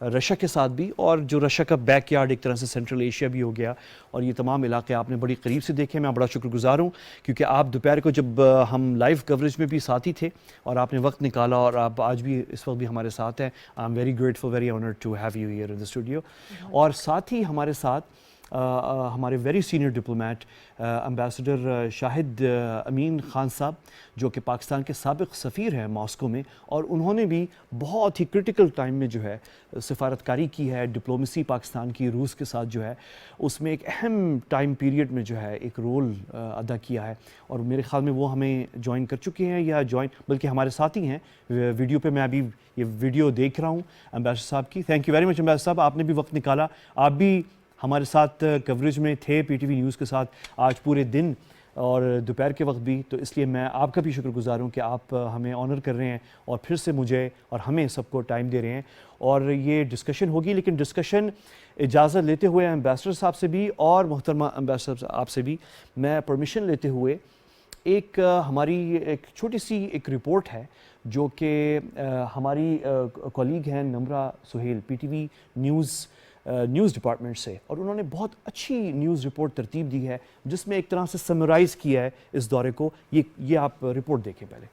Russia کے ساتھ بھی، اور جو رشیا کا بیک یارڈ ایک طرح سے سینٹرل ایشیا بھی ہو گیا، اور یہ تمام علاقے آپ نے بڑی قریب سے دیکھے. میں بڑا شکر گزار ہوں کیونکہ آپ دوپہر کو جب ہم لائیو کوریج میں بھی ساتھی تھے اور آپ نے وقت نکالا، اور آپ آج بھی اس وقت بھی ہمارے ساتھ ہیں. I am very grateful, very honoured to have you here in the studio. اور ساتھ ہی ہمارے ساتھ ہمارے very senior diplomat ambassador Shahid Amin Khan صاحب، جو کہ پاکستان کے سابق سفیر ہیں ماسکو میں، اور انہوں نے بھی بہت ہی کرٹیکل ٹائم میں جو ہے سفارتکاری کی ہے. ڈپلومیسی پاکستان کی روس کے ساتھ جو ہے اس میں ایک اہم ٹائم پیریڈ میں جو ہے ایک رول ادا کیا ہے، اور میرے خیال میں وہ ہمیں جوائن کر چکے ہیں، یا بلکہ ہمارے ساتھ ہی ہیں ویڈیو پہ. میں ابھی یہ ویڈیو دیکھ رہا ہوں امبیسڈر صاحب کی. Thank you very much ambassador صاحب، آپ نے بھی وقت نکالا. آپ بھی ہمارے ساتھ کوریج میں تھے پی ٹی وی نیوز کے ساتھ آج پورے دن اور دوپہر کے وقت بھی، تو اس لیے میں آپ کا بھی شکر گزار ہوں کہ آپ ہمیں آنر کر رہے ہیں اور پھر سے مجھے اور ہمیں سب کو ٹائم دے رہے ہیں. اور یہ ڈسکشن ہوگی، لیکن ڈسکشن اجازت لیتے ہوئے امبیسڈر صاحب سے بھی اور محترمہ امبیسڈر آپ سے بھی میں پرمیشن لیتے ہوئے ایک ہماری ایک چھوٹی سی ایک رپورٹ ہے جو کہ ہماری کولیگ ہیں Nimra Sohail P T V news department سے، اور انہوں نے بہت اچھی نیوز رپورٹ ترتیب دی ہے جس میں ایک طرح سے سمرائز کیا ہے اس دورے کو. یہ آپ رپورٹ دیکھیں پہلے.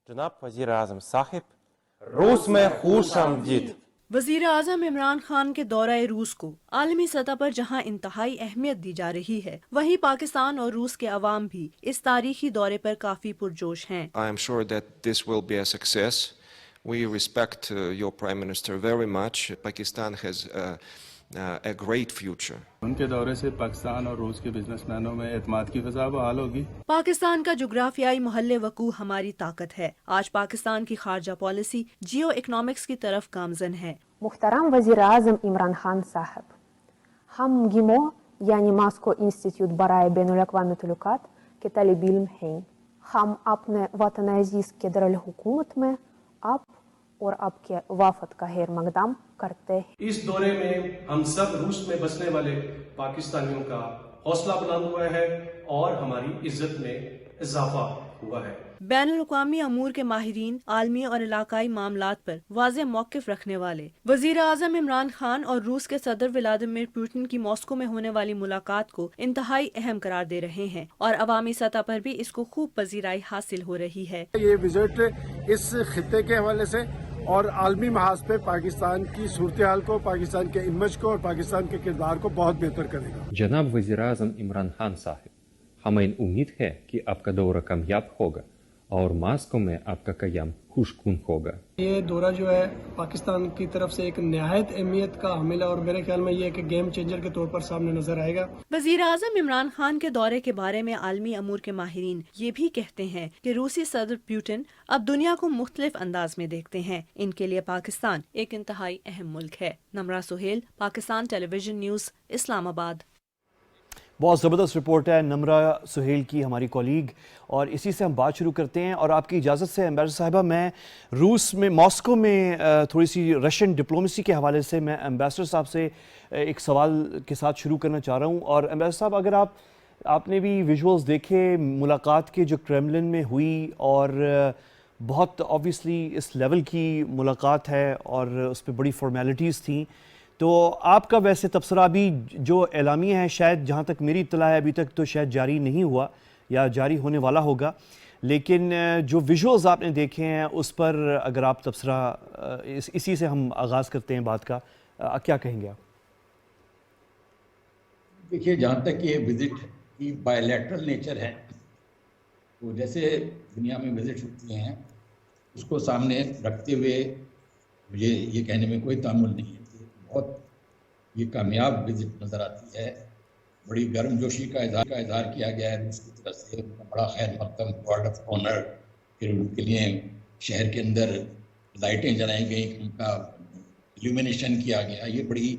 جناب وزیر اعظم صاحب، روس میں خوش آمدید. وزیر اعظم عمران خان کے دورہ روس کو عالمی سطح پر جہاں انتہائی اہمیت دی جا رہی ہے، وہیں پاکستان اور روس کے عوام بھی اس تاریخی دورے پر کافی پرجوش ہیں. I am sure that this will be a success. We respect your Prime Minister very much. Pakistan has a great future. ان کے دورے سے پاکستان اور روس کے بزنس مینوں میں اعتماد کی فضا بحال ہوگی. پاکستان کا جغرافیائی محل وقوع ہماری طاقت ہے. آج پاکستان کی خارجہ پالیسی جیو اکنامکس کی طرف گامزن ہے. محترم وزیر اعظم عمران خان صاحب، ہم گیمو یعنی ماسکو انسٹیٹیوٹ برائے بین الاقوامی تعلقات کے طالب علم ہیں. ہم اپنے وطن عزیز کے دارالحکومت میں آپ اور آپ کے وفد کا خیر مقدم کرتے ہیں. اس دورے میں ہم سب روس میں بسنے والے پاکستانیوں کا حوصلہ بلند ہوا ہے اور ہماری عزت میں اضافہ ہوا ہے. بین الاقوامی امور کے ماہرین، عالمی اور علاقائی معاملات پر واضح موقف رکھنے والے وزیر اعظم عمران خان اور روس کے صدر ولادیمیر پوٹن کی ماسکو میں ہونے والی ملاقات کو انتہائی اہم قرار دے رہے ہیں، اور عوامی سطح پر بھی اس کو خوب پذیرائی حاصل ہو رہی ہے. یہ وزٹ اس خطے کے حوالے سے اور عالمی محاذ پہ پاکستان کی صورتحال کو، پاکستان کے امیج کو اور پاکستان کے کردار کو بہت بہتر کرے گا. جناب وزیر اعظم عمران خان صاحب، ہمیں امید ہے کہ آپ کا دورہ کامیاب ہوگا اور ماسکو میں آپ کا قیام خوشگوار ہوگا. یہ دورہ جو ہے پاکستان کی طرف سے ایک نہایت اہمیت کا حامل ہے، اور میرے خیال میں یہ ایک گیم چینجر کے طور پر سامنے نظر آئے گا. وزیر اعظم عمران خان کے دورے کے بارے میں عالمی امور کے ماہرین یہ بھی کہتے ہیں کہ روسی صدر پوٹن اب دنیا کو مختلف انداز میں دیکھتے ہیں. ان کے لیے پاکستان ایک انتہائی اہم ملک ہے. نمرہ سہیل، پاکستان ٹیلی ویژن نیوز، اسلام آباد. بہت زبردست رپورٹ ہے نمرہ سہیل کی، ہماری کولیگ، اور اسی سے ہم بات شروع کرتے ہیں. اور آپ کی اجازت سے امبیسڈر صاحبہ، میں روس میں ماسکو میں تھوڑی سی رشین ڈپلومیسی کے حوالے سے میں امبیسڈر صاحب سے ایک سوال کے ساتھ شروع کرنا چاہ رہا ہوں. اور امبیسڈر صاحب، اگر آپ نے بھی ویژولز دیکھے ملاقات کے جو کرملن میں ہوئی، اور بہت آبویسلی اس لیول کی ملاقات ہے اور اس پہ بڑی فارمیلٹیز تھیں، تو آپ کا ویسے تبصرہ ابھی جو اعلامیہ ہے، شاید جہاں تک میری اطلاع ہے ابھی تک تو شاید جاری نہیں ہوا یا جاری ہونے والا ہوگا، لیکن جو ویژولز آپ نے دیکھے ہیں اس پر اگر آپ تبصرہ، اسی سے ہم آغاز کرتے ہیں بات کا، کیا کہیں گے آپ؟ دیکھیے، جہاں تک یہ وزٹ کی بائی لیٹرل نیچر ہے، تو جیسے دنیا میں وزٹ ہوتی ہیں اس کو سامنے رکھتے ہوئے مجھے یہ کہنے میں کوئی تعامل نہیں ہے کہ بہت یہ کامیاب وزٹ نظر آتی ہے. بڑی گرم جوشی کا اظہار کیا گیا ہے روس کی طرف سے، بڑا خیر مقدم، گارڈ آف آنر، پھر ان کے لیے شہر کے اندر لائٹیں جلائی گئیں، ان کا ایلومینیشن کیا گیا. یہ بڑی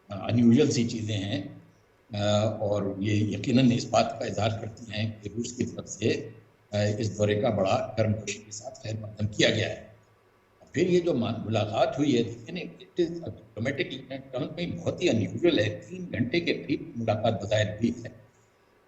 انیوژل سی چیزیں ہیں، اور یہ یقیناً اس بات کا اظہار کرتی ہیں کہ روس کی طرف سے اس دورے کا بڑا گرم جوشی کے ساتھ خیر مقدم کیا گیا ہے. پھر یہ جو ملاقات ہوئی ہے، ڈپلومیٹک ٹرم میں بہت ہی انیوژل ہے. 3 گھنٹے کے قریب ملاقات بظاہر ہوئی ہے،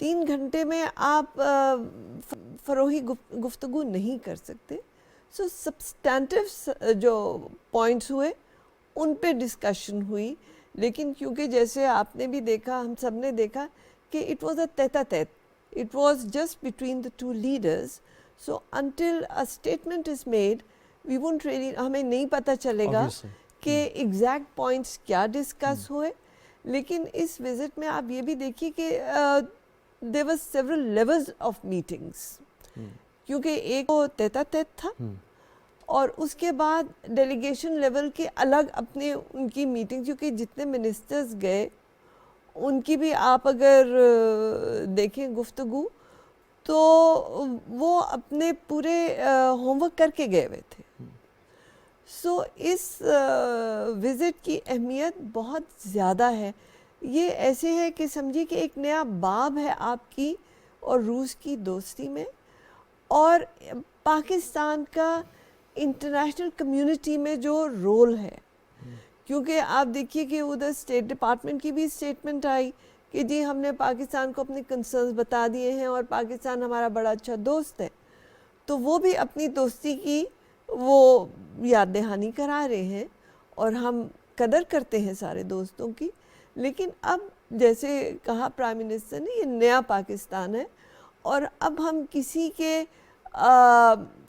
3 گھنٹے میں آپ فروغی گفتگو نہیں کر سکتے. سو سبسٹینٹیو جو پوائنٹس ہوئے ان پہ ڈسکشن ہوئی, لیکن کیونکہ جیسے آپ نے بھی دیکھا, ہم سب نے دیکھا کہ it was a tête-à-tête, it was just between the two leaders. So until a statement is made we won't really, ہمیں نہیں پتہ چلے گا کہ ایگزیکٹ پوائنٹس کیا ڈسکس ہوئے. لیکن اس وزٹ میں آپ یہ بھی دیکھیے کہ there were several levels of meetings, کیونکہ ایک وہ تیت آ تیت تھا اور اس کے بعد ڈیلیگیشن لیول کے الگ اپنے ان کی میٹنگ, کیونکہ جتنے منسٹرز گئے ان کی بھی آپ اگر دیکھیں گفتگو تو وہ اپنے پورے ہوم ورک کر کے گئے ہوئے تھے. سو اس وزٹ کی اہمیت بہت زیادہ ہے. یہ ایسے ہے کہ سمجھیے کہ ایک نیا باب ہے آپ کی اور روس کی دوستی میں, اور پاکستان کا انٹرنیشنل کمیونٹی میں جو رول ہے. کیونکہ آپ دیکھیے کہ ادھر اسٹیٹ ڈپارٹمنٹ کی بھی اسٹیٹمنٹ آئی کہ جی ہم نے پاکستان کو اپنے کنسرنز بتا دیے ہیں اور پاکستان ہمارا بڑا اچھا دوست ہے. تو وہ بھی اپنی دوستی کی وہ یاد دہانی کرا رہے ہیں, اور ہم قدر کرتے ہیں سارے دوستوں کی. لیکن اب جیسے کہا پرائم منسٹر نے, یہ نیا پاکستان ہے اور اب ہم کسی کے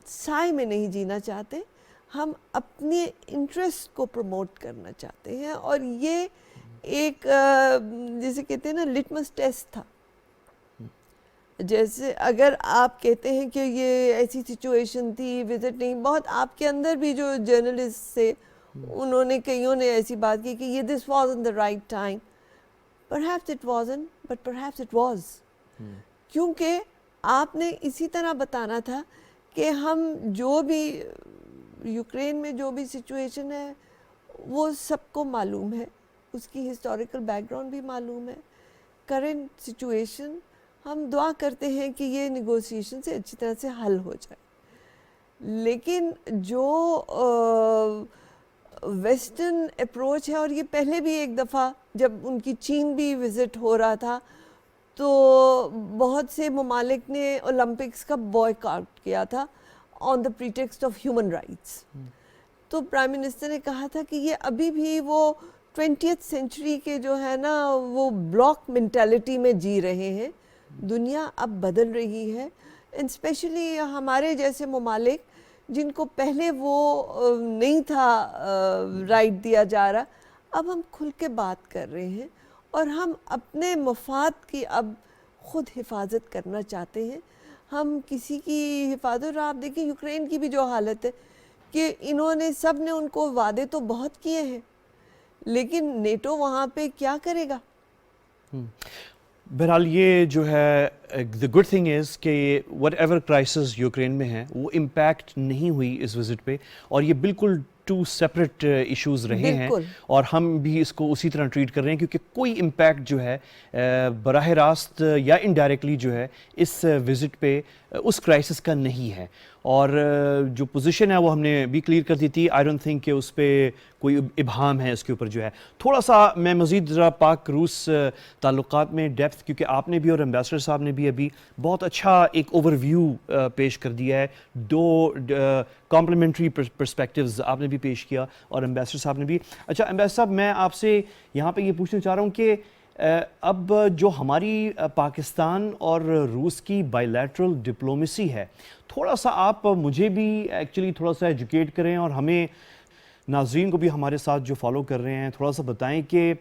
سائے میں نہیں جینا چاہتے, ہم اپنے انٹرسٹ کو پروموٹ کرنا چاہتے ہیں. اور یہ ایک جیسے کہتے ہیں نا لٹمس ٹیسٹ تھا. جیسے اگر آپ کہتے ہیں کہ یہ ایسی سچویشن تھی, وزٹ نہیں, بہت آپ کے اندر بھی جو جرنلسٹ سے انہوں نے کئیوں نے ایسی بات کی کہ یہ this wasn't the right time. Perhaps it wasn't, but perhaps it was. کیونکہ آپ نے اسی طرح بتانا تھا کہ ہم جو بھی یوکرین میں جو بھی سچویشن ہے وہ سب کو معلوم ہے, اس کی ہسٹوریکل بیک گراؤنڈ بھی معلوم ہے, کرنٹ سچویشن. ہم دعا کرتے ہیں کہ یہ نیگوسیشن سے اچھی طرح سے حل ہو جائے. لیکن جو ویسٹرن اپروچ ہے, اور یہ پہلے بھی ایک دفعہ جب ان کی چین بھی وزٹ ہو رہا تھا تو بہت سے ممالک نے اولمپکس کا بوائیکاٹ کیا تھا آن دا پریٹیکسٹ آف ہیومن رائٹس. تو پرائم منسٹر نے کہا تھا کہ یہ ابھی بھی وہ 20th سینچری کے جو ہے نا وہ بلاک مینٹیلٹی میں جی رہے ہیں. دنیا اب بدل رہی ہے, اینڈ اسپیشلی ہمارے جیسے ممالک جن کو پہلے وہ نہیں تھا رائٹ دیا جا رہا, اب ہم کھل کے بات کر رہے ہیں اور ہم اپنے مفاد کی اب خود حفاظت کرنا چاہتے ہیں. ہم کسی کی حفاظت, اور آپ دیکھیں یوکرین کی بھی جو حالت ہے کہ انہوں نے سب نے ان کو وعدے تو بہت کیے ہیں, لیکن نیٹو وہاں پہ کیا کرے گا. بہرحال یہ جو ہے the good thing is کہ وٹ ایور کرائسس یوکرین میں ہے وہ امپیکٹ نہیں ہوئی اس وزٹ پہ, اور یہ بالکل 2 سیپریٹ ایشوز رہے ہیں, اور ہم بھی اس کو اسی طرح ٹریٹ کر رہے ہیں کیونکہ کوئی امپیکٹ جو ہے براہ راست یا انڈائریکٹلی جو ہے اس وزٹ پہ اس کرائسس کا نہیں ہے. اور جو پوزیشن ہے وہ ہم نے بھی کلیئر کر دی تھی. آئی ڈونٹ تھنک کہ اس پہ کوئی ابہام ہے اس کے اوپر جو ہے. تھوڑا سا میں مزید ذرا پاک روس تعلقات میں ڈیپتھ, کیونکہ آپ نے بھی اور ایمبیسڈر صاحب نے بھی ابھی بہت اچھا ایک اوور ویو پیش کر دیا ہے, 2 کمپلیمنٹری پرسپیکٹیوز آپ نے بھی پیش کیا اور ایمبیسڈر صاحب نے بھی. اچھا ایمبیسڈر صاحب, میں آپ سے یہاں پہ یہ پوچھنا چاہ رہا ہوں کہ اب جو ہماری پاکستان اور روس کی بائی لیٹرل ڈپلومیسی ہے, تھوڑا سا آپ مجھے بھی ایکچولی تھوڑا سا ایجوکیٹ کریں اور ہمیں ناظرین کو بھی ہمارے ساتھ جو فالو کر رہے ہیں تھوڑا سا بتائیں کہ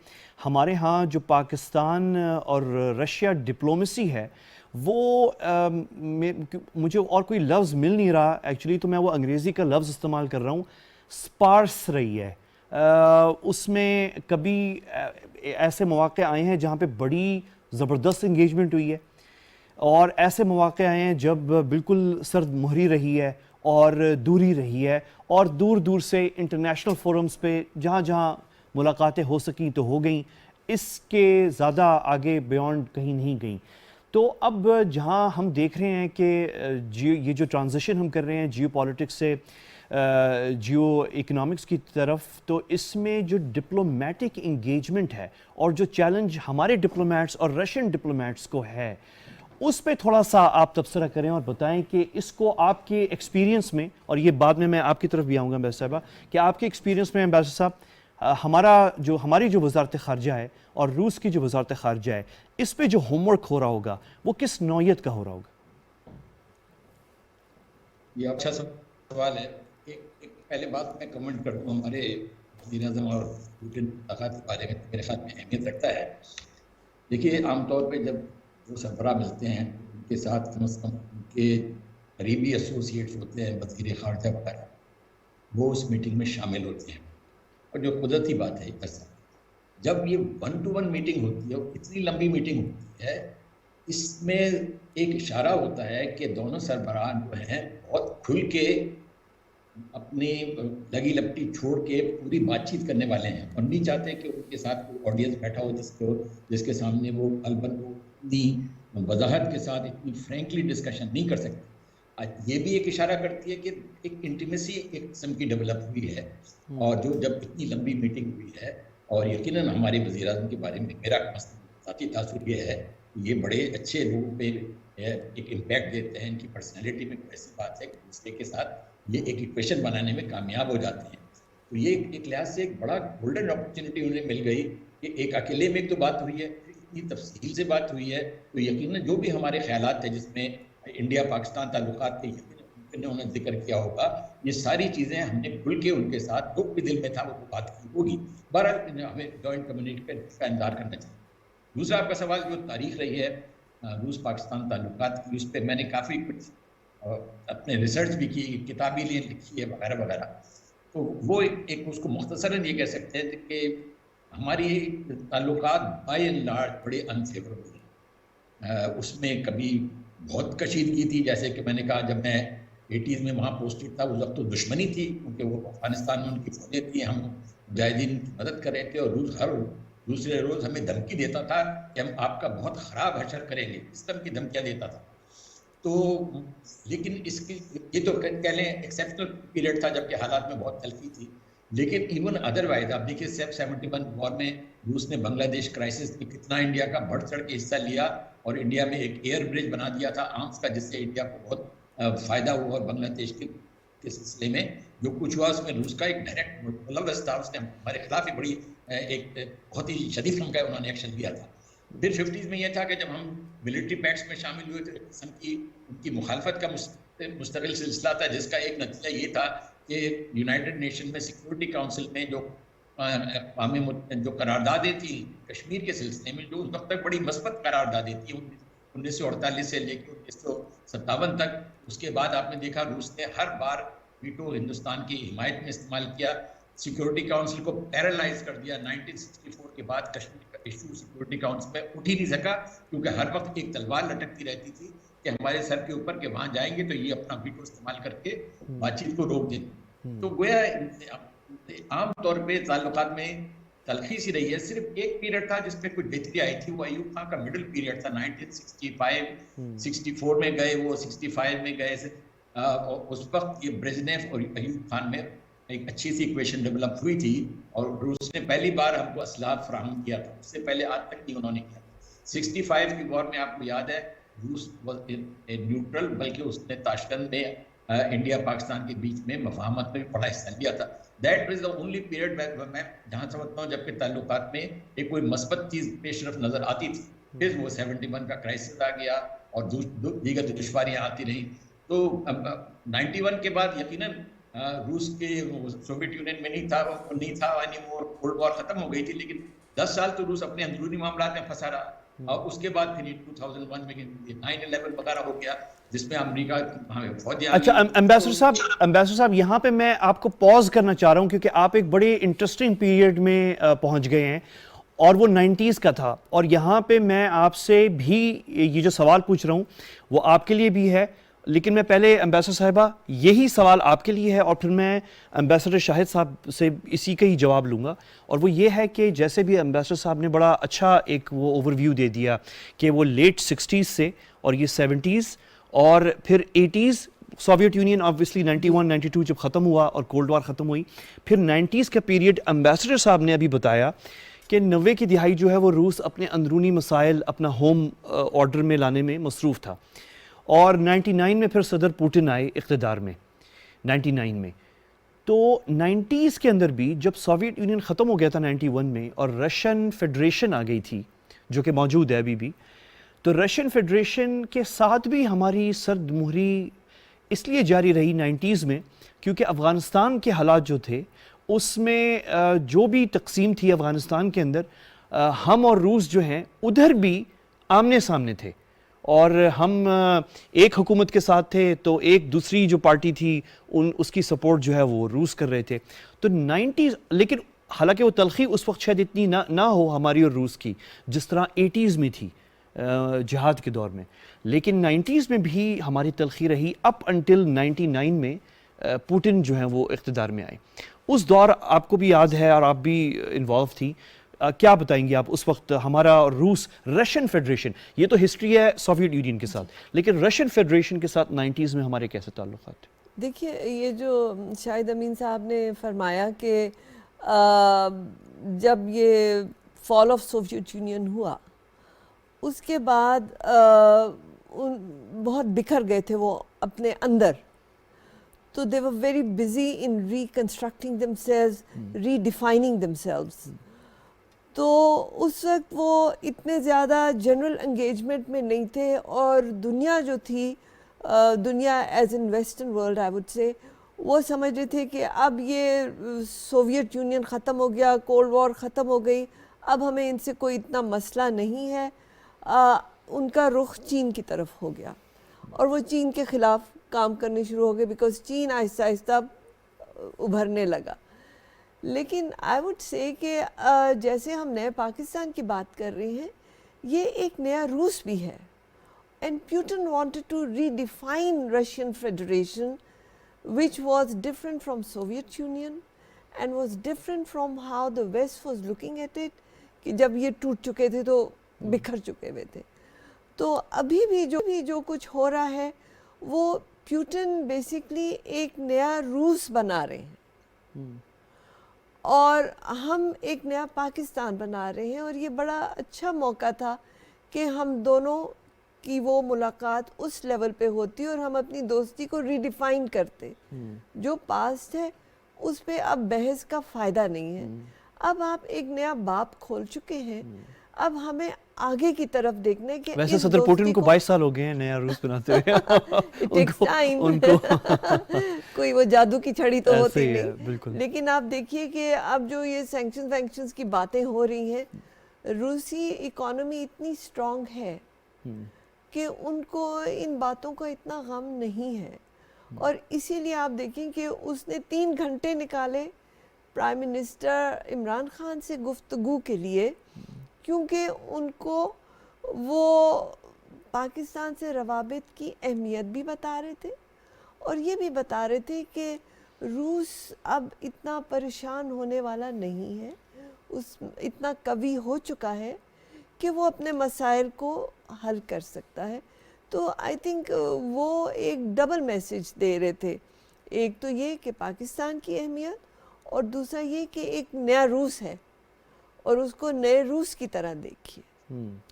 ہمارے ہاں جو پاکستان اور رشیا ڈپلومیسی ہے وہ مجھے اور کوئی لفظ مل نہیں رہا ایکچولی, تو میں وہ انگریزی کا لفظ استعمال کر رہا ہوں, سپارس رہی ہے. اس میں کبھی ایسے مواقع آئے ہیں جہاں پہ بڑی زبردست انگیجمنٹ ہوئی ہے, اور ایسے مواقع آئے ہیں جب بالکل سرد مہری رہی ہے اور دوری رہی ہے, اور دور دور سے انٹرنیشنل فورمز پہ جہاں جہاں ملاقاتیں ہو سکیں تو ہو گئیں, اس کے زیادہ آگے بیونڈ کہیں نہیں گئیں. تو اب جہاں ہم دیکھ رہے ہیں کہ یہ جو ٹرانزیشن ہم کر رہے ہیں جیو پالیٹکس سے جیو اکنامکس کی طرف، تو اس میں جو ڈپلومیٹک انگیجمنٹ ہے اور جو چیلنج ہمارے ڈپلومیٹس اور رشین ڈپلومیٹس کو ہے، اس پہ تھوڑا سا آپ تبصرہ کریں اور بتائیں کہ اس کو آپ کے ایکسپیرینس میں، اور یہ بعد میں آپ کی طرف بھی آؤں گا امبیسڈر صاحبہ، کہ آپ کے ایکسپیرینس میں امبیسڈر صاحب ہماری جو وزارت خارجہ ہے اور روس کی جو وزارت خارجہ ہے، اس پہ جو ہوم ورک ہو رہا ہوگا وہ کس نوعیت کا ہو رہا ہوگا؟ یہ اچھا سوال ہے. ایک پہلے بات میں کمنٹ کرتا ہوں، ہمارے وزیر اعظم اور پوٹن ملاقات کے بارے میں میرے خیال میں اہمیت رکھتا ہے. دیکھیے، عام طور پہ جب جو سربراہ ملتے ہیں ان کے ساتھ کم از کم ان کے قریبی ایسوسیٹس ہوتے ہیں، وزیر خارجہ وغیرہ، وہ اس میٹنگ میں شامل ہوتے ہیں. اور جو قدرتی بات ہے ایسا، جب یہ 1-to-1 میٹنگ ہوتی ہے اور اتنی لمبی میٹنگ ہوتی ہے، اس میں ایک اشارہ ہوتا ہے کہ دونوں سربراہ جو ہیں بہت کھل کے اپنی لگی لپٹی چھوڑ کے پوری بات چیت کرنے والے ہیں، اور نہیں چاہتے کہ ان کے ساتھ کوئی آڈینس بیٹھا ہو جس کے سامنے وہ البتہ اتنی وضاحت کے ساتھ اتنی فرینکلی ڈسکشن نہیں کر سکتے. یہ بھی ایک اشارہ کرتی ہے کہ ایک انٹیمیسی ایک قسم کی ڈیولپ ہوئی ہے، اور جو جب اتنی لمبی میٹنگ ہوئی ہے، اور یقیناً ہمارے وزیر اعظم کے بارے میں میرا ذاتی تاثر یہ ہے کہ یہ بڑے اچھے لوگوں پہ ایک امپیکٹ دیتے ہیں. ان کی پرسنالٹی میں ایسی بات ہے کہ دوسرے کے ساتھ یہ ایک ایکویشن بنانے میں کامیاب ہو جاتے ہیں. تو یہ ایک لحاظ سے ایک بڑا گولڈن اپرچونٹی انہیں مل گئی کہ ایک اکیلے میں ایک تو بات ہوئی ہے، اتنی تفصیل سے بات ہوئی ہے. تو یقیناً جو بھی ہمارے خیالات ہیں جس میں انڈیا پاکستان تعلقات کے انہوں نے ذکر کیا ہوگا، یہ ساری چیزیں ہم نے کھل کے ان کے ساتھ جو بھی دل میں تھا وہ بات کی ہوگی. بہرحال ہمیں جوائنٹ کمیونٹی کا انتظار کرنا چاہیے. دوسرا آپ کا سوال جو تاریخ رہی ہے روس پاکستان تعلقات کی، اس پہ میں نے کافی کچھ اپنے ریسرچ بھی کی، کتابیں لکھی ہے وغیرہ وغیرہ. تو وہ ایک اس کو مختصراً یہ کہہ سکتے ہیں کہ ہماری تعلقات بائی اینڈ لارج بڑے انفیوریبل ہیں. اس میں کبھی بہت کشیدگی تھی، جیسے کہ میں نے کہا جب میں 80s میں وہاں پوسٹڈ تھا، اس وقت تو دشمنی تھی کیونکہ وہ افغانستان میں ان کی فوجیں تھیں، ہم مجاہدین کی مدد کر رہے تھے، اور روس ہر دوسرے روز ہمیں دھمکی دیتا تھا کہ ہم آپ کا بہت خراب حشر کریں گے، اس طرح کی دھمکیاں دیتا تھا. تو لیکن اس کی یہ تو کہہ لیں ایکسیپشنل پیریڈ تھا جبکہ حالات میں بہت تلخی تھی. لیکن ایون ادروائز آپ دیکھیے 71 وار میں روس نے بنگلہ دیش کرائسس میں کتنا انڈیا کا بڑھ چڑھ کے حصہ لیا، اور انڈیا میں ایک ایئر برج بنا دیا تھا آرمس کا، جس سے انڈیا کو بہت فائدہ ہوا، اور بنگلہ دیش کے سلسلے میں جو کچھ ہوا اس میں روس کا ایک ڈائریکٹ ملوث تھا. اس نے ہمارے خلاف ہی بڑی ایک بہت ہی شدید قسم کا انہوں نے ایکشن لیا تھا. پھر 50s میں یہ تھا کہ جب ہم ملٹری پیکٹس میں شامل ہوئے تو ایک قسم کی ان کی مخالفت کا مستقل سلسلہ تھا، جس کا ایک نتیجہ یہ تھا کہ یونائٹڈ نیشن میں سیکورٹی کاؤنسل میں جو جو قراردادیں تھیں کشمیر کے سلسلے میں، جو اس وقت تک بڑی مثبت قراردادیں تھیں 1948 سے لے کے 1957 تک، اس کے بعد آپ نے دیکھا روس نے ہر بار ویٹو ہندوستان کی حمایت میں استعمال کیا، سیکورٹی کاؤنسل کو پیرالائز کر دیا. 1964 کے بعد کشمیر کا ایشو سیکورٹی کاؤنسل میں اٹھ ہی نہیں سکا، کیونکہ ہر وقت ایک تلوار لٹکتی رہتی تھی کہ ہمارے سر کے اوپر کہ وہاں جائیں گے تو یہ اپنا ویٹو استعمال کر کے بات چیت کو روک دیں. تو گویا عام طور پہ تعلقات میں تلخی سی رہی ہے. صرف ایک پیریڈ تھا جس میں کچھ بہتری آئی تھی، وہ ایوب خان کا مڈل پیریڈ تھا. 1965 میں گئے، وہ 65 میں گئے. اس وقت یہ بریزنیف اور ایوب خان میں ایک اچھی سی ایکویشن ڈیولپ ہوئی تھی، اور روس نے پہلی بار ہم کو اسلحہ فراہم کیا تھا، اس سے پہلے آج تک نہیں انہوں نے کیا. 65 کی وار میں آپ کو یاد ہے روس نیوٹرل، بلکہ اس نے تاشکند میں انڈیا پاکستان کے بیچ میں مفاہمت میں بڑا حصہ لیا تھا. That was the only period میں جہاں سمجھتا ہوں جبکہ تعلقات میں ایک کوئی مثبت چیز پیش رفت نظر آتی تھی. پھر وہ 71 کا کرائسس آ گیا اور دیگر دشواریاں آتی رہیں. تو 91 کے بعد یقیناً روس کے سوویت یونین میں نہیں تھا، یعنی وہ کولڈ وار ختم ہو گئی تھی، لیکن 10 سال تو روس اپنے اندرونی معاملات میں پھنسا رہا. اور اس کے بعد پھر 2001 میں 9/11 وغیرہ ہو گیا جس میں امریکہ فوجیاں. اچھا امبیسڈر صاحب یہاں پہ میں آپ کو پاز کرنا چاہ رہا ہوں کیونکہ آپ ایک بڑے انٹرسٹنگ پیریڈ میں پہنچ گئے ہیں اور وہ 90s کا تھا، اور یہاں پہ میں آپ سے بھی یہ جو سوال پوچھ رہا ہوں وہ آپ کے لیے بھی ہے، لیکن میں پہلے امبیسڈر صاحبہ یہی سوال آپ کے لیے ہے اور پھر میں امبیسڈر شاہد صاحب سے اسی کا ہی جواب لوں گا. اور وہ یہ ہے کہ جیسے بھی امبیسڈر صاحب نے بڑا اچھا ایک وہ اوور ویو دے دیا کہ وہ لیٹ 60s سے اور یہ 70s اور پھر 80s سوویت یونین آبویسلی 91 92 جب ختم ہوا اور کولڈ وار ختم ہوئی، پھر 90s کا پیریڈ امبیسڈر صاحب نے ابھی بتایا کہ 90 کی دہائی جو ہے وہ روس اپنے اندرونی مسائل اپنا ہوم آرڈر میں لانے میں مصروف تھا، اور 99 میں پھر صدر پوٹن آئے اقتدار میں 99 میں. تو 90s کے اندر بھی جب سوویت یونین ختم ہو گیا تھا 91 میں اور رشین فیڈریشن آ گئی تھی جو کہ موجود ہے ابھی بھی، تو رشین فیڈریشن کے ساتھ بھی ہماری سرد مہری اس لیے جاری رہی 90s میں کیونکہ افغانستان کے حالات جو تھے اس میں جو بھی تقسیم تھی افغانستان کے اندر، ہم اور روس جو ہیں ادھر بھی آمنے سامنے تھے، اور ہم ایک حکومت کے ساتھ تھے تو ایک دوسری جو پارٹی تھی اس کی سپورٹ جو ہے وہ روس کر رہے تھے. تو 90s، لیکن حالانکہ وہ تلخی اس وقت شاید اتنی نہ ہو ہماری اور روس کی جس طرح 80s میں تھی جہاد کے دور میں، لیکن 90s میں بھی ہماری تلخی رہی اپ انٹل 99 میں پوٹن جو ہیں وہ اقتدار میں آئے. اس دور آپ کو بھی یاد ہے اور آپ بھی انوالو تھی، کیا بتائیں گے آپ اس وقت ہمارا روس رشین فیڈریشن، یہ تو ہسٹری ہے سوویت یونین کے ساتھ، لیکن رشین فیڈریشن کے ساتھ 90s میں ہمارے کیسے تعلقات؟ دیکھیے یہ جو شاہد امین صاحب نے فرمایا کہ جب یہ فال آف سوویت یونین ہوا اس کے بعد بہت بکھر گئے تھے وہ اپنے اندر، تو they were very busy in reconstructing themselves, redefining themselves. تو اس وقت وہ اتنے زیادہ جنرل انگیجمنٹ میں نہیں تھے، اور دنیا جو تھی، دنیا as in western world I would say, وہ سمجھ رہے تھے کہ اب یہ سوویت یونین ختم ہو گیا، کولڈ وار ختم ہو گئی، اب ہمیں ان سے کوئی اتنا مسئلہ نہیں ہے. ان کا رخ چین کی طرف ہو گیا اور وہ چین کے خلاف کام کرنے شروع ہو گئے، بیکاز چین آہستہ آہستہ ابھرنے لگا. لیکن آئی وڈ سے کہ جیسے ہم نئے پاکستان کی بات کر رہے ہیں، یہ ایک نیا روس بھی ہے. And Putin wanted to redefine Russian Federation which was different from Soviet Union and was different from how the West was looking at it, کہ جب یہ ٹوٹ چکے تھے تو بکھر چکے ہوئے تھے. تو ابھی بھی جو کچھ ہو رہا ہے وہ پیوٹن بیسکلی ایک نیا روس بنا رہے ہیں اور ہم ایک نیا پاکستان بنا رہے ہیں، اور یہ بڑا اچھا موقع تھا کہ ہم دونوں کی وہ ملاقات اس لیول پہ ہوتی اور ہم اپنی دوستی کو ریڈیفائن کرتے. جو پاسٹ ہے اس پہ اب بحث کا فائدہ نہیں ہے. اب آپ ایک نیا باب کھول چکے ہیں، اب ہمیں آگے کی طرف دیکھنے کے. ویسے صدر پوٹن کو 22 سال ہو گئے ہیں نیا روس بناتے ہوئے. کوئی وہ جادو کی چھڑی تو ہوتی نہیں. لیکن آپ دیکھیے کہ اب جو یہ سینکشنز کی باتیں ہو رہی ہیں، روسی اکانومی اتنی اسٹرانگ ہے کہ ان کو ان باتوں کا اتنا غم نہیں ہے. اور اسی لیے آپ دیکھیں کہ اس نے 3 گھنٹے نکالے پرائم منسٹر عمران خان سے گفتگو کے لیے، کیونکہ ان کو وہ پاکستان سے روابط کی اہمیت بھی بتا رہے تھے اور یہ بھی بتا رہے تھے کہ روس اب اتنا پریشان ہونے والا نہیں ہے، اتنا قوی ہو چکا ہے کہ وہ اپنے مسائل کو حل کر سکتا ہے. تو آئی تھنک وہ ایک ڈبل میسیج دے رہے تھے، ایک تو یہ کہ پاکستان کی اہمیت، اور دوسرا یہ کہ ایک نیا روس ہے اور اس کو نئے روس کی طرح دیکھیے.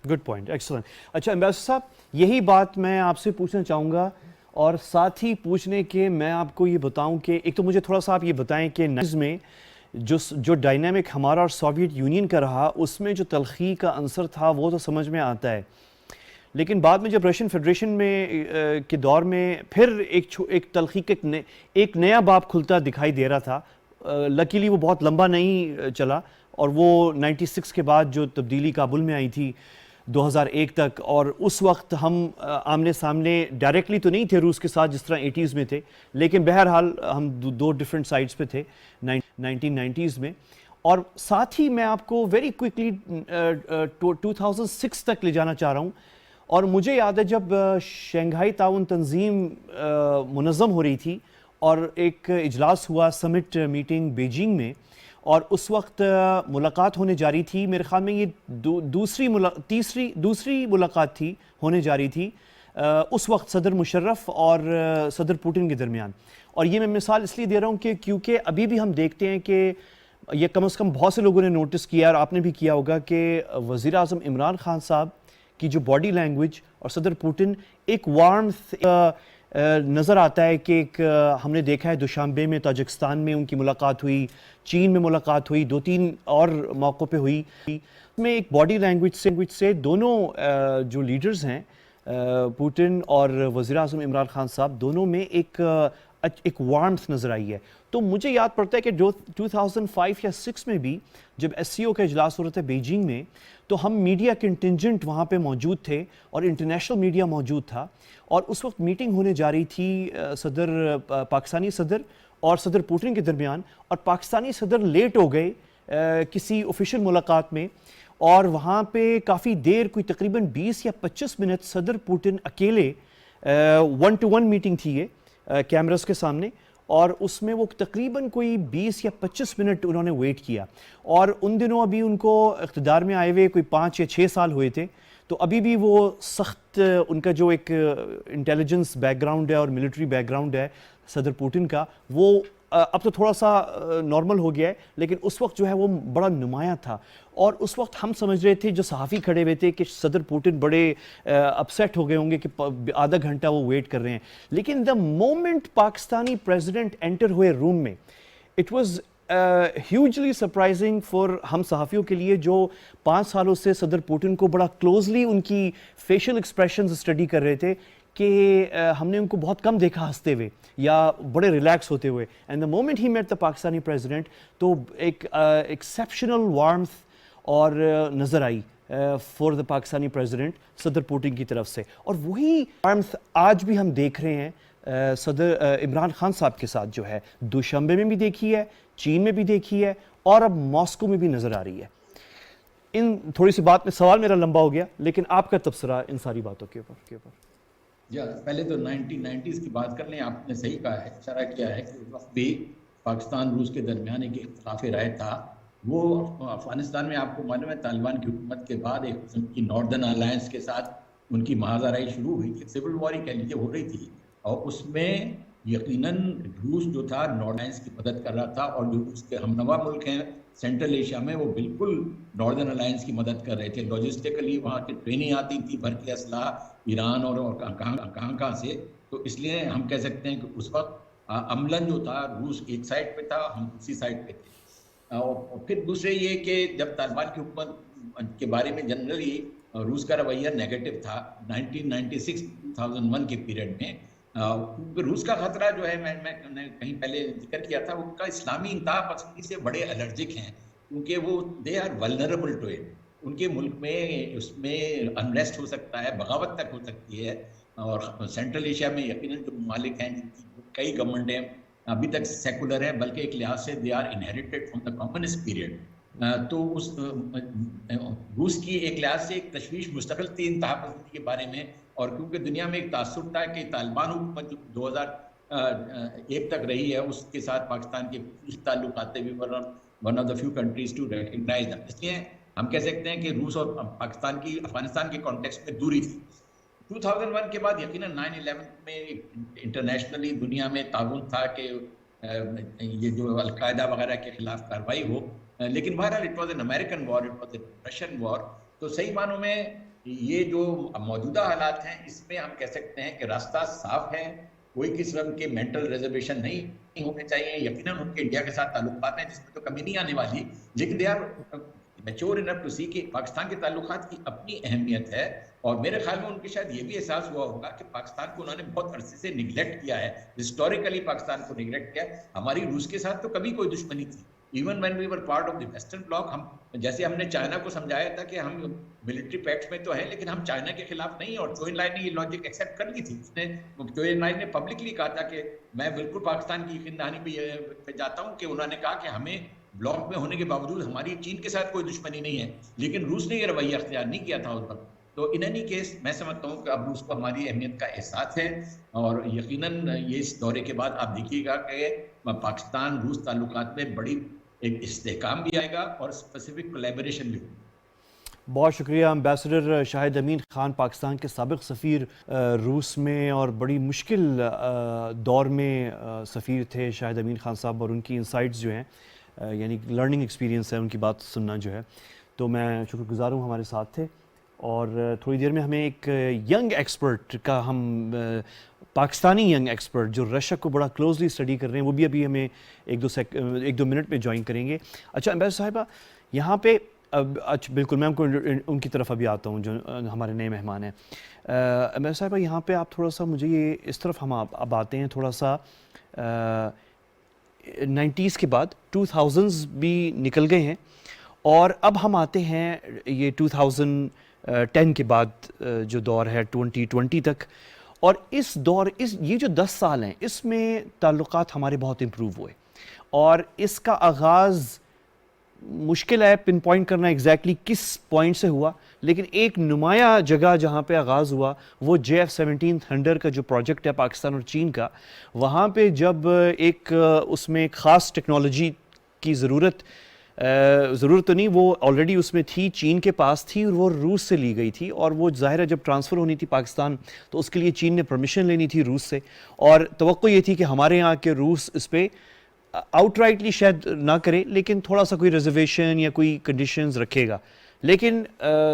Good point, excellent. اچھا امبیسڈر صاحب، یہی بات میں آپ سے پوچھنا چاہوں گا، اور ساتھ ہی پوچھنے کے میں آپ کو یہ بتاؤں کہ ایک تو مجھے تھوڑا سا آپ یہ بتائیں کہ میں جو ڈائنامک ہمارا اور سوویت یونین کا رہا، اس میں جو تلخی کا عنصر تھا وہ تو سمجھ میں آتا ہے، لیکن بعد میں جب رشین فیڈریشن میں کے دور میں پھر ایک تلخی کا ایک نیا باب کھلتا دکھائی دے رہا تھا. لکیلی وہ بہت لمبا نہیں چلا، اور وہ 96 کے بعد جو تبدیلی کابل میں آئی تھی 2001 تک، اور اس وقت ہم آمنے سامنے ڈائریکٹلی تو نہیں تھے روس کے ساتھ جس طرح 80s میں تھے، لیکن بہرحال ہم دو ڈیفرنٹ سائڈز پہ تھے 1990s میں. اور ساتھ ہی میں آپ کو ویری کوئکلی 2006 تک لے جانا چاہ رہا ہوں. اور مجھے یاد ہے جب شنگھائی تعاون تنظیم منظم ہو رہی تھی اور ایک اجلاس ہوا، سمٹ میٹنگ بیجنگ میں، اور اس وقت ملاقات ہونے جا رہی تھی، میرے خیال میں یہ دوسری ملاقات تھی ہونے جا رہی تھی اس وقت صدر مشرف اور صدر پوٹن کے درمیان. اور یہ میں مثال اس لیے دے رہا ہوں کہ کیونکہ ابھی بھی ہم دیکھتے ہیں کہ یہ کم از کم بہت سے لوگوں نے نوٹس کیا اور آپ نے بھی کیا ہوگا کہ وزیر اعظم عمران خان صاحب کی جو باڈی لینگویج اور صدر پوٹن ایک وارمتھ نظر آتا ہے کہ ایک ہم نے دیکھا ہے دوشنبے میں تاجکستان میں ان کی ملاقات ہوئی, چین میں ملاقات ہوئی, 2-3 اور موقعوں پہ ہوئی. میں ایک باڈی لینگویج سے دونوں جو لیڈرز ہیں پوٹن اور وزیر اعظم عمران خان صاحب دونوں میں ایک وارمتھ نظر آئی ہے. تو مجھے یاد پڑتا ہے کہ 2005 یا 6 میں بھی جب SCO کا اجلاس ہو رہا تھا بیجنگ میں, تو ہم میڈیا کنٹنجنٹ وہاں پہ موجود تھے اور انٹرنیشنل میڈیا موجود تھا, اور اس وقت میٹنگ ہونے جا رہی تھی پاکستانی صدر اور صدر پوٹن کے درمیان, اور پاکستانی صدر لیٹ ہو گئے کسی آفیشیل ملاقات میں, اور وہاں پہ کافی دیر کوئی تقریباً 20 یا 25 منٹ صدر پوٹن اکیلے 1-to-1 میٹنگ تھی یہ کیمراز کے سامنے, اور اس میں وہ تقریباً کوئی 20 یا 25 منٹ انہوں نے ویٹ کیا. اور ان دنوں ابھی ان کو اقتدار میں آئے ہوئے کوئی 5 یا 6 سال ہوئے تھے, تو ابھی بھی وہ سخت ان کا جو ایک انٹیلیجنس بیک گراؤنڈ ہے اور ملٹری بیک گراؤنڈ ہے صدر پوٹن کا, وہ اب تو تھوڑا سا نارمل ہو گیا ہے, لیکن اس وقت جو ہے وہ بڑا نمایاں تھا. اور اس وقت ہم سمجھ رہے تھے, جو صحافی کھڑے ہوئے تھے, کہ صدر پوٹن بڑے اپسیٹ ہو گئے ہوں گے کہ آدھا گھنٹہ وہ ویٹ کر رہے ہیں. لیکن the moment Pakistani president enter ہوئے روم میں, it was hugely surprising for ہم صحافیوں کے لیے جو 5 سالوں سے صدر پوٹن کو بڑا کلوزلی ان کی فیشل ایکسپریشنز اسٹڈی کر رہے تھے, کہ ہم نے ان کو بہت کم دیکھا ہنستے ہوئے یا بڑے ریلیکس ہوتے ہوئے. And the moment he met the Pakistani president, تو ایک ایکسیپشنل وارمتھ اور نظر آئی فار دا پاکستانی پریزیڈنٹ صدر پوٹن کی طرف سے. اور وہی وارمتھ آج بھی ہم دیکھ رہے ہیں صدر عمران خان صاحب کے ساتھ, جو ہے دوشنبے میں بھی دیکھی ہے, چین میں بھی دیکھی ہے, اور اب ماسکو میں بھی نظر آ رہی ہے. ان تھوڑی سی بات میں سوال میرا لمبا ہو گیا, لیکن آپ کا تبصرہ ان ساری باتوں کے اوپر. پہلے تو 1990s کی بات کر لیں. آپ نے صحیح کہا ہے, اشارہ کیا ہے کہ اس وقت بھی پاکستان روس کے درمیان ایک اختلاف رائے تھا. وہ افغانستان میں آپ کو معلوم ہے طالبان کی حکومت کے بعد ایک قسم کی ناردرن الائنس کے ساتھ ان کی محاذ آرائی شروع ہوئی تھی, سول وار ہی کہہ لیجیے ہو رہی تھی, اور اس میں یقیناً روس جو تھا نارڈ الائنس کی مدد کر رہا تھا, اور جو اس کے ہمنوا ملک ہیں سینٹرل ایشیا میں وہ بالکل ناردرن الائنس کی مدد کر رہے تھے. لاجسٹیکلی وہاں کی ٹرینیں آتی تھی بھر کے اسلحہ ایران اور کہاں سے. تو اس لیے ہم کہہ سکتے ہیں کہ اس وقت عملاً جو تھا روس ایک سائڈ پہ تھا, ہم دوسری سائڈ پہ تھے. اور پھر دوسرے یہ کہ جب طالبان کی حکومت کے بارے میں جنرلی روس کا رویہ نیگیٹو تھا 1996-2001 کے پیریڈ میں, کیونکہ روس کا خطرہ جو ہے میں کہیں پہلے ذکر کیا تھا, ان کا اسلامی انتہا پسندی سے بڑے الرجک ہیں, کیونکہ وہ they are vulnerable to it. ان کے ملک میں اس میں انریسٹ ہو سکتا ہے, بغاوت تک ہو سکتی ہے. اور سینٹرل ایشیا میں یقیناً جو ممالک ہیں جن کی کئی گورنمنٹیں ابھی تک سیکولر ہیں, بلکہ ایک لحاظ سے they are inherited from the communist period. تو اس روس کی ایک لحاظ سے ایک تشویش مستقل تھی انتہا پسندی کے بارے میں. اور کیونکہ دنیا میں ایک تعصب تھا کہ طالبان حکومت جو 2001 تک رہی ہے اس کے ساتھ پاکستان کے تعلقات بھی one of the few countries to recognize them. اس لیے ہم کہہ سکتے ہیں کہ روس اور پاکستان کی افغانستان کے کانٹیکسٹ میں دوری تھی. 2001 کے بعد یقیناً 9/11 میں انٹرنیشنلی دنیا میں تعاون تھا کہ یہ جو القاعدہ وغیرہ کے خلاف کارروائی ہو, لیکن بہرحال it was an American war, it was an Russian war. تو صحیح معنوں میں یہ جو موجودہ حالات ہیں اس میں ہم کہہ سکتے ہیں کہ راستہ صاف ہے, کوئی قسم کے مینٹل ریزرویشن نہیں ہونے چاہیے. یقیناً ان کے انڈیا کے ساتھ تعلقات ہیں جس میں تو کمی نہیں آنے والی, لیکن they are mature enough to see کہ پاکستان کے تعلقات کی اپنی اہمیت ہے. اور میرے خیال میں ان کے شاید یہ بھی احساس ہوا ہوگا کہ پاکستان کو انہوں نے بہت عرصے سے نگلیکٹ کیا ہے, ہسٹوریکلی پاکستان کو نگلیکٹ کیا ہے. ہماری روس کے ساتھ تو کبھی کوئی دشمنی تھی, even when we were part of the western bloc. ہم جیسے ہم نے چائنا کو سمجھایا تھا کہ ہم ملٹری پیکٹس میں تو ہیں لیکن ہم چائنا کے خلاف نہیں, اور چوئن لائن نے یہ لاجک ایکسیپٹ کر لی تھی. اس نے چوئن لائن نے پبلکلی کہا تھا کہ میں بالکل پاکستان کی یقین دہانی پہ جاتا ہوں, کہ انہوں نے کہا کہ ہمیں بلاک میں ہونے کے باوجود ہماری چین کے ساتھ کوئی دشمنی نہیں ہے, لیکن روس نے یہ رویہ اختیار نہیں کیا تھا اس وقت. تو ان اینی کیس میں سمجھتا ہوں کہ اب روس کو ہماری اہمیت کا احساس ہے, اور یقیناً یہ اس دورے کے بعد آپ دیکھیے گا کہ پاکستان روس تعلقات میں بڑی ایک استحکام بھی آئے گا اور اسپیسیفک کولیبریشن بھی ہوگی. بہت شکریہ امبیسڈر شاہد امین خان، پاکستان کے سابق سفیر روس میں، اور بڑی مشکل دور میں سفیر تھے شاہد امین خان صاحب، اور ان کی انسائٹس جو ہیں یعنی لرننگ ایکسپیرینس ہے ان کی بات سننا جو ہے، تو میں شکر گزار ہوں ہمارے ساتھ تھے. اور تھوڑی دیر میں ہمیں ایک ینگ ایکسپرٹ کا، ہم پاکستانی ینگ ایکسپرٹ جو رشیا کو بڑا کلوزلی اسٹڈی کر رہے ہیں، وہ بھی ابھی ہمیں ایک دو منٹ میں جوائن کریں گے. اچھا امبیسڈر صاحبہ، یہاں پہ اچھا بالکل میں ان کی طرف ابھی آتا ہوں جو ہمارے نئے مہمان ہیں. امبیسڈر صاحبہ، یہاں پہ آپ تھوڑا سا مجھے یہ اس طرف ہم اب آتے ہیں تھوڑا سا 90s کے بعد 2000s بھی نکل گئے ہیں، اور اب ہم آتے ہیں یہ 2010 کے بعد جو دور ہے 2020 تک، اور اس دور یہ جو 10 سال ہیں اس میں تعلقات ہمارے بہت امپروو ہوئے، اور اس کا آغاز مشکل ہے پن پوائنٹ کرنا ایگزیکٹلی کس پوائنٹ سے ہوا، لیکن ایک نمایاں جگہ جہاں پہ آغاز ہوا وہ JF-17 تھنڈر کا جو پروجیکٹ ہے پاکستان اور چین کا. وہاں پہ جب اس میں ایک خاص ٹیکنالوجی کی ضرورت تو نہیں، وہ آلریڈی اس میں تھی، چین کے پاس تھی، اور وہ روس سے لی گئی تھی، اور وہ ظاہر ہے جب ٹرانسفر ہونی تھی پاکستان تو اس کے لیے چین نے پرمیشن لینی تھی روس سے، اور توقع یہ تھی کہ ہمارے یہاں کے روس اس پہ آؤٹ رائٹلی شاید نہ کرے لیکن تھوڑا سا کوئی ریزرویشن یا کوئی کنڈیشنز رکھے گا. لیکن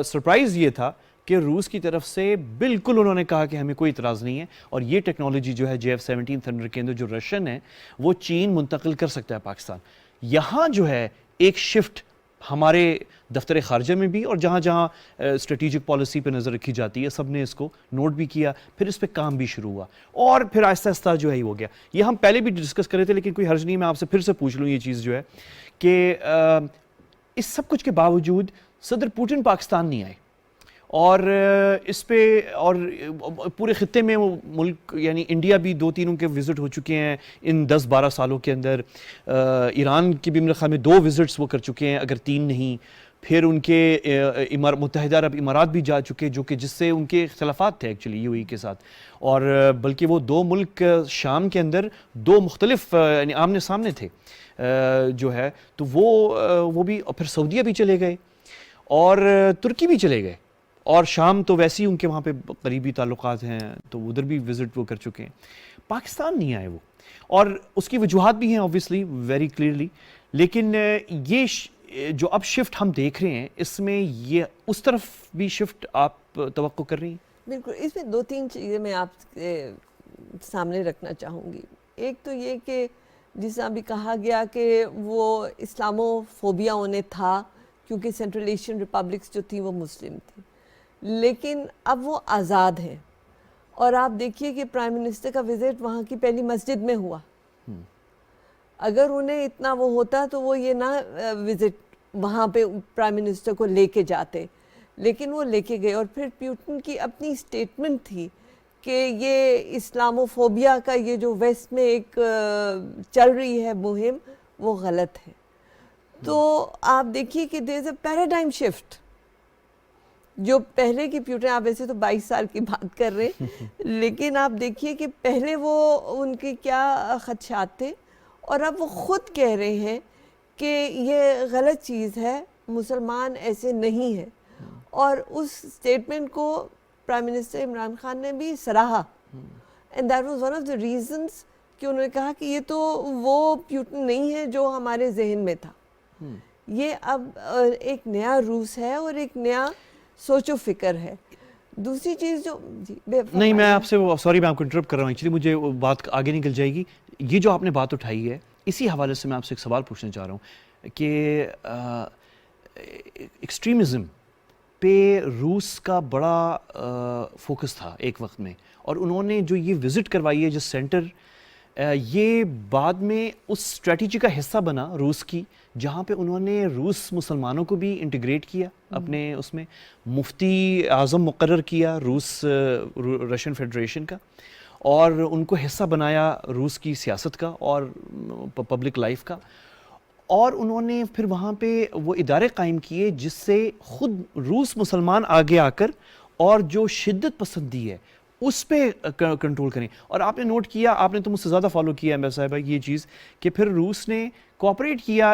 سرپرائز یہ تھا کہ روس کی طرف سے بالکل انہوں نے کہا کہ ہمیں کوئی اعتراض نہیں ہے، اور یہ ٹیکنالوجی جو ہے JF-17 تھنڈر کے اندر جو رشین ہے وہ چین منتقل کر سکتا ہے پاکستان. یہاں جو ہے ایک شفٹ ہمارے دفتر خارجہ میں بھی، اور جہاں جہاں اسٹریٹجک پالیسی پہ نظر رکھی جاتی ہے سب نے اس کو نوٹ بھی کیا، پھر اس پہ کام بھی شروع ہوا، اور پھر آہستہ آہستہ جو ہے ہو گیا. یہ ہم پہلے بھی ڈسکس کر رہے تھے لیکن کوئی حرج نہیں، میں آپ سے پھر سے پوچھ لوں یہ چیز جو ہے کہ اس سب کچھ کے باوجود صدر پوٹن پاکستان نہیں آئے، اور اس پہ اور پورے خطے میں وہ ملک یعنی انڈیا بھی 2-3 کے وزٹ ہو چکے ہیں ان 10-12 سالوں کے اندر، ایران کی بھی میرے خیال میں 2 وزٹس وہ کر چکے ہیں اگر 3 نہیں، پھر ان کے متحدہ عرب امارات بھی جا چکے جو کہ جس سے ان کے اختلافات تھے ایکچولی UAE کے ساتھ، اور بلکہ وہ 2 ملک شام کے اندر 2 مختلف یعنی آمنے سامنے تھے جو ہے، تو وہ بھی، اور پھر سعودیہ بھی چلے گئے اور ترکی بھی چلے گئے، اور شام تو ویسے ہی ان کے وہاں پہ قریبی تعلقات ہیں تو ادھر بھی وزٹ وہ کر چکے ہیں. پاکستان نہیں آئے وہ، اور اس کی وجوہات بھی ہیں آبویسلی ویری کلیئرلی، لیکن یہ جو اب شفٹ ہم دیکھ رہے ہیں اس میں یہ اس طرف بھی شفٹ آپ توقع کر رہی ہیں؟ بالکل، اس میں 2-3 چیزیں میں آپ کے سامنے رکھنا چاہوں گی. ایک تو یہ کہ جس طرح بھی کہا گیا کہ وہ اسلامو فوبیا انہیں تھا کیونکہ سینٹرل ایشین ریپبلکس جو تھیں وہ مسلم تھیں، لیکن اب وہ آزاد ہیں، اور آپ دیکھیے کہ پرائم منسٹر کا وزٹ وہاں کی پہلی مسجد میں ہوا. اگر انہیں اتنا وہ ہوتا تو وہ یہ نہ وزٹ وہاں پہ پرائم منسٹر کو لے کے جاتے، لیکن وہ لے کے گئے. اور پھر پیوٹن کی اپنی سٹیٹمنٹ تھی کہ یہ اسلامو فوبیا کا یہ جو ویسٹ میں ایک چل رہی ہے مہم وہ غلط ہے. تو آپ دیکھیے کہ دیر از اے پیراڈائم شفٹ. جو پہلے کی پیوٹن، آپ ویسے تو 22 سال کی بات کر رہے ہیں لیکن آپ دیکھیے کہ پہلے وہ ان کے کیا خدشات تھے، اور اب وہ خود کہہ رہے ہیں کہ یہ غلط چیز ہے، مسلمان ایسے نہیں ہیں. اور اس سٹیٹمنٹ کو پرائم منسٹر عمران خان نے بھی سراہا، and that was one of the reasons کہ انہوں نے کہا کہ یہ تو وہ پیوٹن نہیں ہے جو ہمارے ذہن میں تھا. یہ اب ایک نیا روس ہے اور ایک نیا سوچ و فکر ہے. دوسری چیز جو نہیں، میں آپ سے سوری میں آپ کو انٹرپٹ کر رہا ہوں، ایکچولی مجھے بات آگے نکل جائے گی. یہ جو آپ نے بات اٹھائی ہے اسی حوالے سے میں آپ سے ایک سوال پوچھنا چاہ رہا ہوں کہ ایکسٹریمزم پہ روس کا بڑا فوکس تھا ایک وقت میں، اور انہوں نے جو یہ وزٹ کروائی ہے جس سینٹر، یہ بعد میں اس اسٹریٹجی کا حصہ بنا روس کی، جہاں پہ انہوں نے روس مسلمانوں کو بھی انٹیگریٹ کیا اپنے اس میں، مفتی اعظم مقرر کیا رشین فیڈریشن کا، اور ان کو حصہ بنایا روس کی سیاست کا اور پبلک لائف کا. اور انہوں نے پھر وہاں پہ وہ ادارے قائم کیے جس سے خود روس مسلمان آگے آ کر اور جو شدت پسندی ہے اس پہ کنٹرول کریں. اور آپ نے نوٹ کیا، آپ نے تو مجھ سے زیادہ فالو کیا ہے صاحبہ یہ چیز، کہ پھر روس نے کوآپریٹ کیا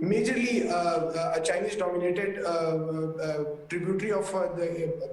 majorly a Chinese dominated tributary of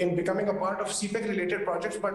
in becoming a part of CPEC related projects। but